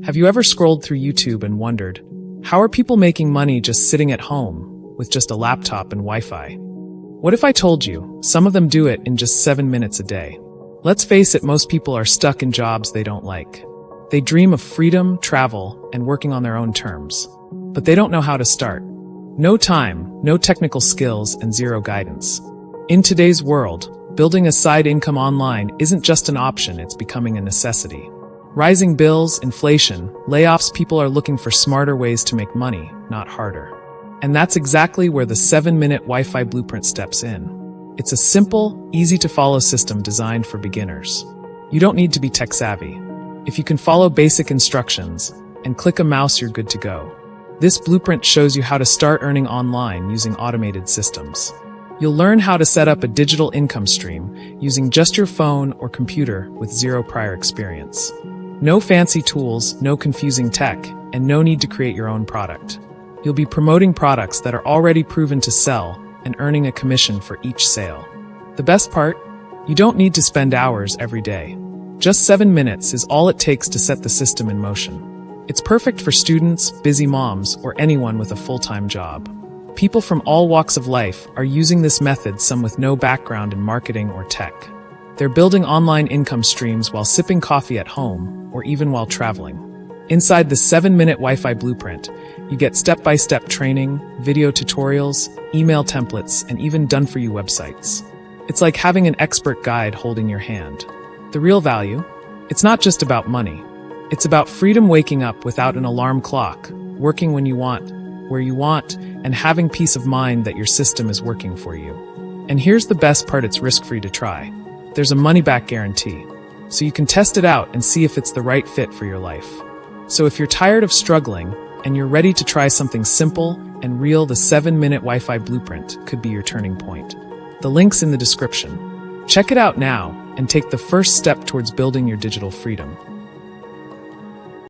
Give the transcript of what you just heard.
Have you ever scrolled through YouTube and wondered, how are people making money just sitting at home with just a laptop and Wi-Fi? What if I told you some of them do it in just 7 minutes a day? Let's face it, most people are stuck in jobs they don't like. They dream of freedom, travel, and working on their own terms. But they don't know how to start. No time, no technical skills, and zero guidance. In today's world, building a side income online isn't just an option, it's becoming a necessity. Rising bills, inflation, layoffs, people are looking for smarter ways to make money, not harder. And that's exactly where the 7-Minute Wi-Fi Blueprint steps in. It's a simple, easy-to-follow system designed for beginners. You don't need to be tech-savvy. If you can follow basic instructions and click a mouse, you're good to go. This blueprint shows you how to start earning online using automated systems. You'll learn how to set up a digital income stream using just your phone or computer with zero prior experience. No fancy tools, no confusing tech, and no need to create your own product. You'll be promoting products that are already proven to sell and earning a commission for each sale. The best part? You don't need to spend hours every day. Just 7 minutes is all it takes to set the system in motion. It's perfect for students, busy moms, or anyone with a full-time job. People from all walks of life are using this method, some with no background in marketing or tech. They're building online income streams while sipping coffee at home or even while traveling. Inside the 7-Minute Wi-Fi Blueprint, you get step-by-step training, video tutorials, email templates, and even done-for-you websites. It's like having an expert guide holding your hand. The real value? It's not just about money. It's about freedom, waking up without an alarm clock, working when you want, where you want, and having peace of mind that your system is working for you. And here's the best part, it's risk-free to try. There's a money-back guarantee, so you can test it out and see if it's the right fit for your life. So if you're tired of struggling and you're ready to try something simple and real, the 7-Minute Wi-Fi Blueprint could be your turning point. The link's in the description. Check it out now and take the first step towards building your digital freedom.